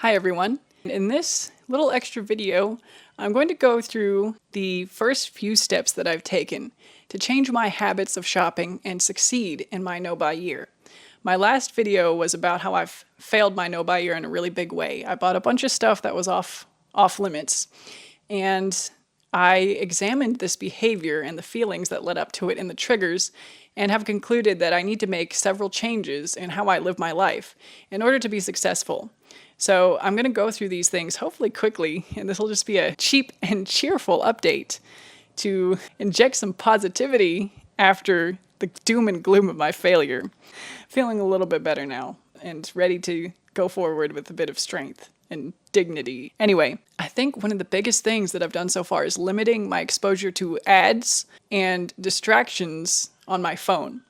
Hi everyone. In this little extra video, I'm going to go through the first few steps that I've taken to change my habits of shopping and succeed in my no-buy year. My last video was about how I've failed my no-buy year in a really big way. I bought a bunch of stuff that was off limits, and I examined this behavior and the feelings that led up to it and the triggers, and have concluded that I need to make several changes in how I live my life in order to be successful. So I'm going to go through these things hopefully quickly, and this will just be a cheap and cheerful update to inject some positivity after the doom and gloom of my failure. Feeling a little bit better now and ready to go forward with a bit of strength and dignity. Anyway, I think one of the biggest things that I've done so far is limiting my exposure to ads and distractions on my phone.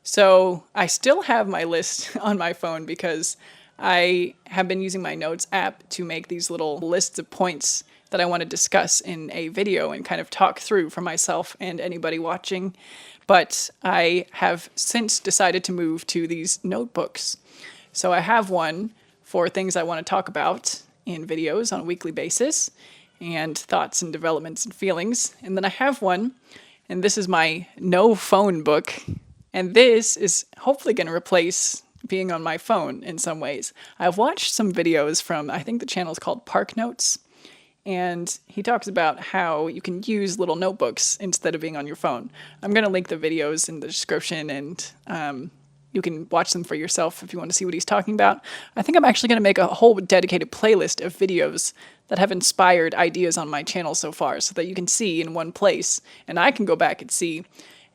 So I still have my list on my phone because I have been using my notes app to make these little lists of points that I want to discuss in a video and kind of talk through for myself and anybody watching. But I have since decided to move to these notebooks. So I have one for things I want to talk about in videos on a weekly basis and thoughts and developments and feelings. And then I have one, and this is my no phone book. And this is hopefully going to replace being on my phone in some ways. I've watched some videos from, I think the channel is called Park Notes, and he talks about how you can use little notebooks instead of being on your phone. I'm going to link the videos in the description, and you can watch them for yourself if you want to see what he's talking about. I think I'm actually going to make a whole dedicated playlist of videos that have inspired ideas on my channel so far so that you can see in one place, and I can go back and see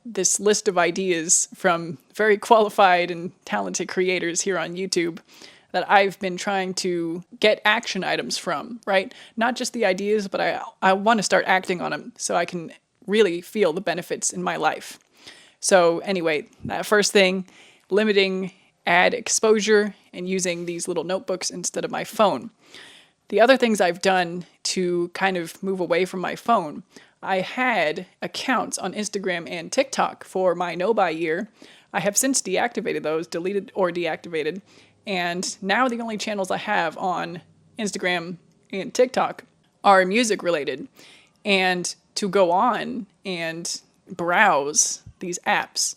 this list of ideas from very qualified and talented creators here on YouTube that I've been trying to get action items from, right? Not just the ideas, but I want to start acting on them so I can really feel the benefits in my life. So anyway, that first thing, limiting ad exposure and using these little notebooks instead of my phone. The other things I've done to kind of move away from my phone, I had accounts on Instagram and TikTok for my no-buy year. I have since deactivated those, deleted or deactivated, and now the only channels I have on Instagram and TikTok are music related. And to go on and browse these apps,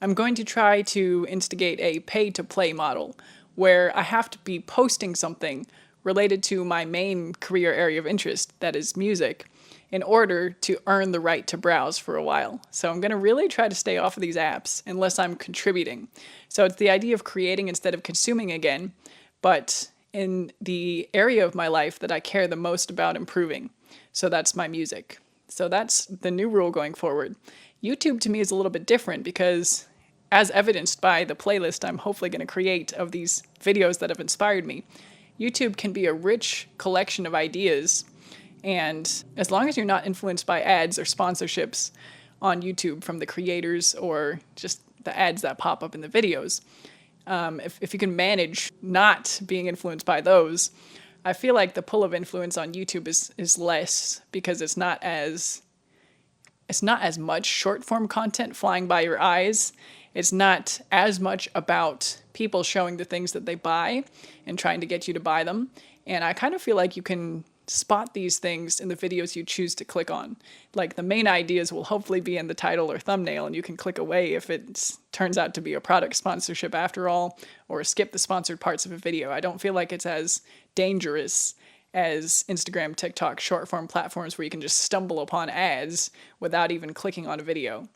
I'm going to try to instigate a pay-to-play model where I have to be posting something related to my main career area of interest, that is music, in order to earn the right to browse for a while. So I'm going to really try to stay off of these apps unless I'm contributing. So it's the idea of creating instead of consuming again, but in the area of my life that I care the most about improving. So that's my music. So that's the new rule going forward. YouTube to me is a little bit different because, as evidenced by the playlist I'm hopefully going to create of these videos that have inspired me, YouTube can be a rich collection of ideas. And as long as you're not influenced by ads or sponsorships on YouTube from the creators or just the ads that pop up in the videos, if you can manage not being influenced by those, I feel like the pull of influence on YouTube is less because it's not as much short form content flying by your eyes. It's not as much about people showing the things that they buy and trying to get you to buy them. And I kind of feel like you can spot these things in the videos you choose to click on. Like the main ideas will hopefully be in the title or thumbnail, and you can click away if it turns out to be a product sponsorship after all, or skip the sponsored parts of a video. I don't feel like it's as dangerous as Instagram, TikTok, short form platforms where you can just stumble upon ads without even clicking on a video.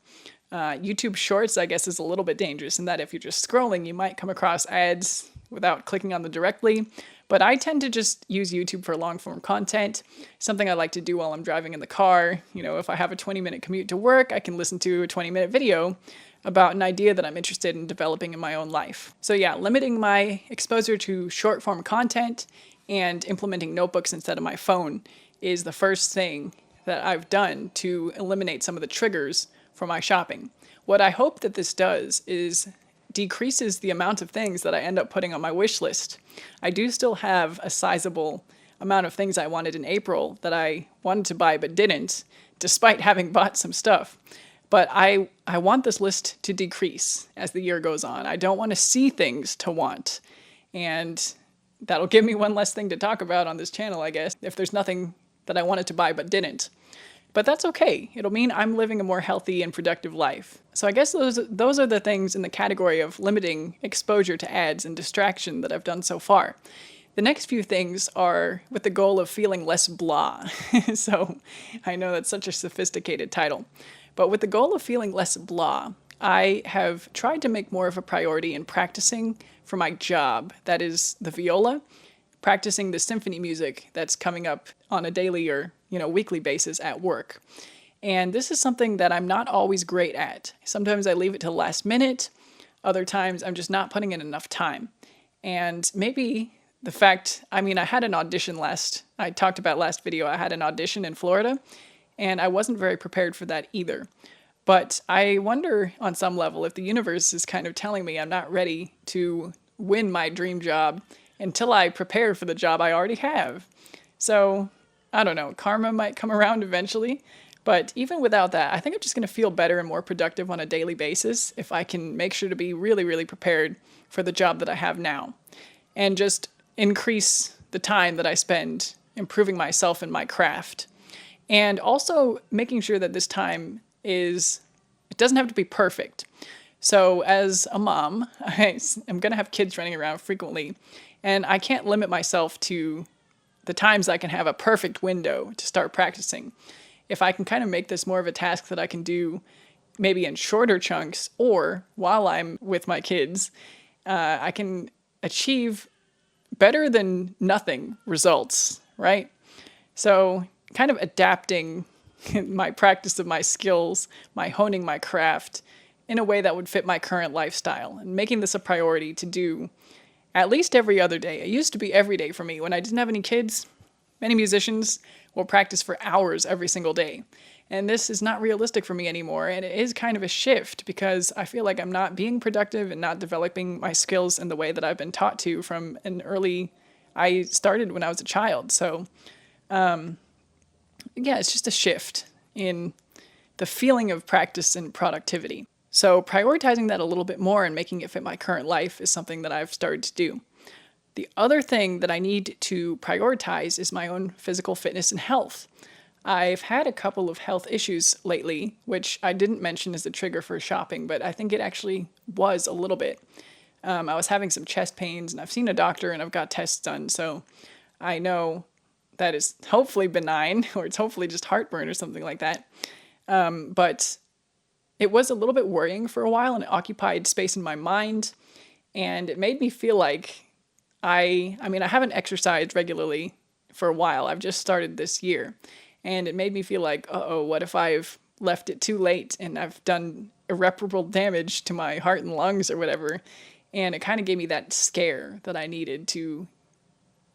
YouTube Shorts, I guess, is a little bit dangerous in that if you're just scrolling, you might come across ads without clicking on them directly. But I tend to just use YouTube for long form content, something I like to do while I'm driving in the car. You know, if I have a 20-minute commute to work, I can listen to a 20-minute video about an idea that I'm interested in developing in my own life. So yeah, limiting my exposure to short form content and implementing notebooks instead of my phone is the first thing that I've done to eliminate some of the triggers for my shopping. What I hope that this does is decreases the amount of things that I end up putting on my wish list. I do still have a sizable amount of things I wanted in April that I wanted to buy but didn't, despite having bought some stuff. But I want this list to decrease as the year goes on. I don't want to see things to want. And that'll give me one less thing to talk about on this channel, I guess, if there's nothing that I wanted to buy but didn't. But that's okay. It'll mean I'm living a more healthy and productive life. So I guess those are the things in the category of limiting exposure to ads and distraction that I've done so far. The next few things are with the goal of feeling less blah. So I know that's such a sophisticated title. But with the goal of feeling less blah, I have tried to make more of a priority in practicing for my job, that is the viola, practicing the symphony music that's coming up on a daily or weekly basis at work. And this is something that I'm not always great at. Sometimes I leave it till last minute. Other times I'm just not putting in enough time. And maybe the fact, I had an audition I talked about last video, I had an audition in Florida, and I wasn't very prepared for that either. But I wonder on some level if the universe is kind of telling me I'm not ready to win my dream job until I prepare for the job I already have. So, I don't know, karma might come around eventually. But even without that, I think I'm just going to feel better and more productive on a daily basis if I can make sure to be really, really prepared for the job that I have now. And just increase the time that I spend improving myself in my craft. And also making sure that this time it doesn't have to be perfect. So as a mom, I'm going to have kids running around frequently, and I can't limit myself to the times I can have a perfect window to start practicing. If I can kind of make this more of a task that I can do maybe in shorter chunks, or while I'm with my kids, I can achieve better than nothing results, right? So kind of adapting my practice of my skills, my honing my craft in a way that would fit my current lifestyle, and making this a priority to do at least every other day. It used to be every day for me. When I didn't have any kids, many musicians will practice for hours every single day. And this is not realistic for me anymore, and it is kind of a shift because I feel like I'm not being productive and not developing my skills in the way that I've been taught to from I started when I was a child. So, yeah, it's just a shift in the feeling of practice and productivity. So prioritizing that a little bit more and making it fit my current life is something that I've started to do. The other thing that I need to prioritize is my own physical fitness and health. I've had a couple of health issues lately, which I didn't mention as a trigger for shopping, but I think it actually was a little bit. I was having some chest pains, and I've seen a doctor and I've got tests done, so I know that is hopefully benign, or it's hopefully just heartburn or something like that. But it was a little bit worrying for a while, and it occupied space in my mind, and it made me feel like I haven't exercised regularly for a while. I've just started this year, and it made me feel like, uh-oh, what if I've left it too late and I've done irreparable damage to my heart and lungs or whatever. And it kind of gave me that scare that I needed to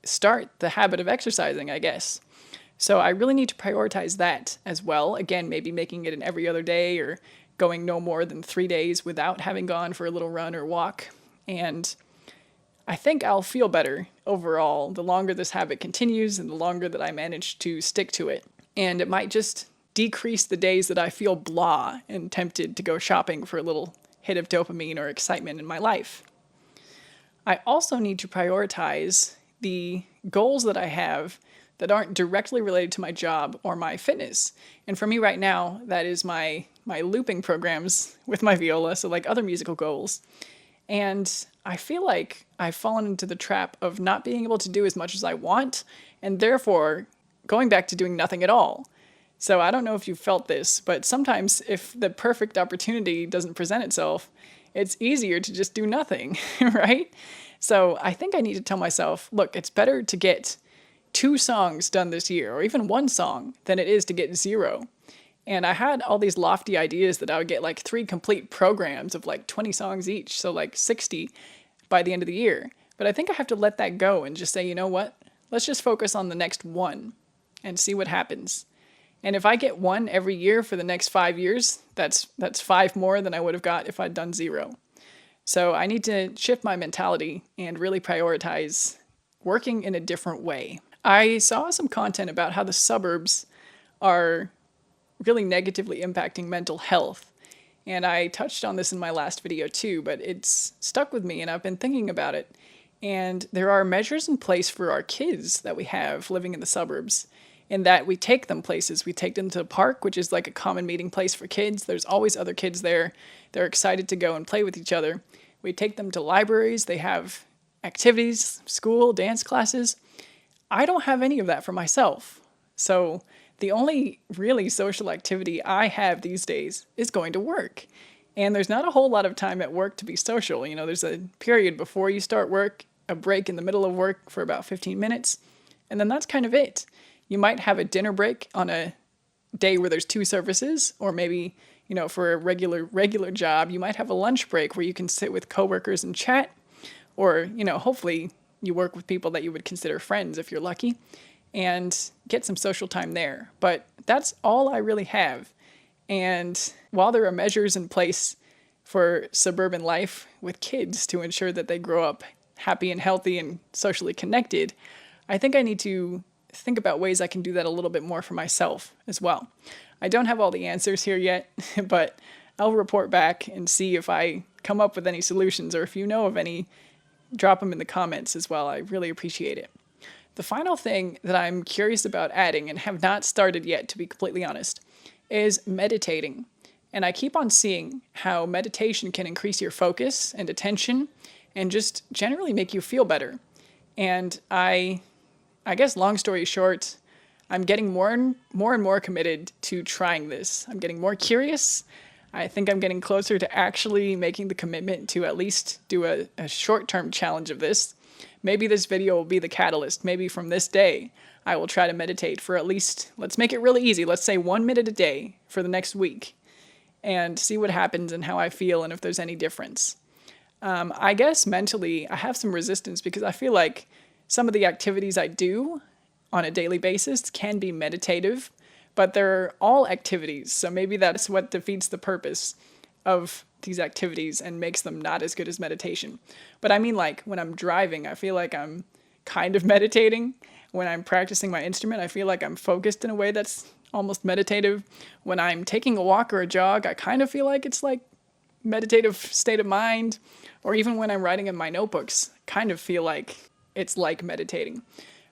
start the habit of exercising, I guess. So I really need to prioritize that as well. Again, maybe making it an every other day, or going no more than 3 days without having gone for a little run or walk. And I think I'll feel better overall the longer this habit continues and the longer that I manage to stick to it. And it might just decrease the days that I feel blah and tempted to go shopping for a little hit of dopamine or excitement in my life. I also need to prioritize the goals that I have that aren't directly related to my job or my fitness. And for me right now, that is my looping programs with my viola, so like other musical goals. And I feel like I've fallen into the trap of not being able to do as much as I want, and therefore going back to doing nothing at all. So I don't know if you've felt this, but sometimes if the perfect opportunity doesn't present itself, it's easier to just do nothing, right? So I think I need to tell myself, look, it's better to get 2 songs done this year, or even 1 song, than it is to get 0. And I had all these lofty ideas that I would get like 3 complete programs of like 20 songs each, so like 60 by the end of the year. But I think I have to let that go and just say, you know what? Let's just focus on the next 1 and see what happens. And if I get 1 every year for the next 5 years, that's 5 more than I would have got if I'd done 0. So I need to shift my mentality and really prioritize working in a different way. I saw some content about how the suburbs are really negatively impacting mental health. And I touched on this in my last video too, but it's stuck with me and I've been thinking about it. And there are measures in place for our kids that we have living in the suburbs, in that we take them places. We take them to the park, which is like a common meeting place for kids. There's always other kids there. They're excited to go and play with each other. We take them to libraries. They have activities, school, dance classes. I don't have any of that for myself. So the only really social activity I have these days is going to work. And there's not a whole lot of time at work to be social. You know, there's a period before you start work, a break in the middle of work for about 15 minutes, and then that's kind of it. You might have a dinner break on a day where there's 2 services, or maybe, you know, for a regular job, you might have a lunch break where you can sit with coworkers and chat, or, you know, hopefully you work with people that you would consider friends if you're lucky, and get some social time there. But that's all I really have. And while there are measures in place for suburban life with kids to ensure that they grow up happy and healthy and socially connected, I think I need to think about ways I can do that a little bit more for myself as well. I don't have all the answers here yet, but I'll report back and see if I come up with any solutions, or if you know of any, drop them in the comments as well. I really appreciate it. The final thing that I'm curious about adding, and have not started yet to be completely honest, is meditating. And I keep on seeing how meditation can increase your focus and attention and just generally make you feel better. And I guess long story short, I'm getting more and more committed to trying this. I'm getting more curious. I think I'm getting closer to actually making the commitment to at least do a short-term challenge of this. Maybe this video will be the catalyst. Maybe from this day, I will try to meditate for at least, let's make it really easy. Let's say 1 minute a day for the next week, and see what happens and how I feel and if there's any difference. I guess mentally I have some resistance because I feel like some of the activities I do on a daily basis can be meditative, but they're all activities. So maybe that's what defeats the purpose of these activities and makes them not as good as meditation. But I mean, like when I'm driving, I feel like I'm kind of meditating. When I'm practicing my instrument, I feel like I'm focused in a way that's almost meditative. When I'm taking a walk or a jog, I kind of feel like it's like meditative state of mind. Or even when I'm writing in my notebooks, kind of feel like it's like meditating.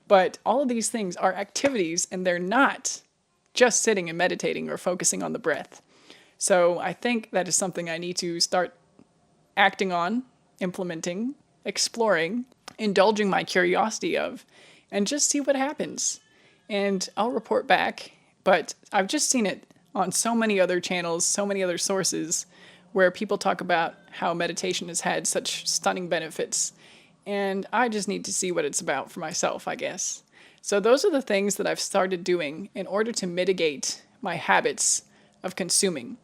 But all of these things are activities, and they're not just sitting and meditating or focusing on the breath. So I think that is something I need to start acting on, implementing, exploring, indulging my curiosity of, and just see what happens. And I'll report back, but I've just seen it on so many other channels, so many other sources, where people talk about how meditation has had such stunning benefits. And I just need to see what it's about for myself, I guess. So those are the things that I've started doing in order to mitigate my habits of consuming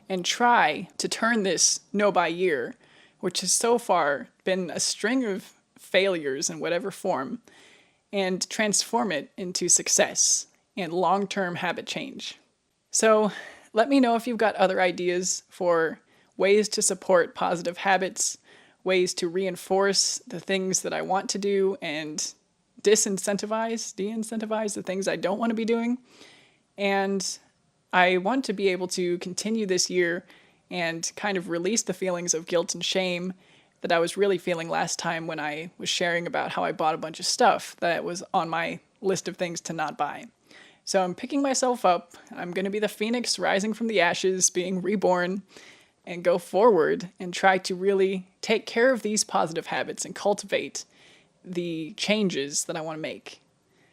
and try to turn this no-buy year, which has so far been a string of failures in whatever form, and transform it into success and long-term habit change. So let me know if you've got other ideas for ways to support positive habits, ways to reinforce the things that I want de-incentivize the things I don't want to be doing. And I want to be able to continue this year and kind of release the feelings of guilt and shame that I was really feeling last time when I was sharing about how I bought a bunch of stuff that was on my list of things to not buy. So I'm picking myself up. I'm going to be the phoenix rising from the ashes, being reborn, and go forward and try to really take care of these positive habits and cultivate the changes that I want to make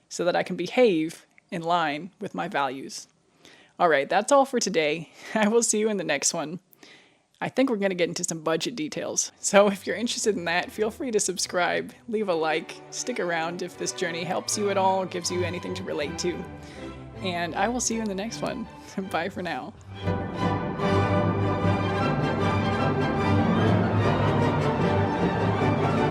so that I can behave in line with my values. All right, that's all for today. I will see you in the next one. I think we're going to get into some budget details. So if you're interested in that, feel free to subscribe, leave a like, stick around if this journey helps you at all, gives you anything to relate to. And I will see you in the next one. Bye for now.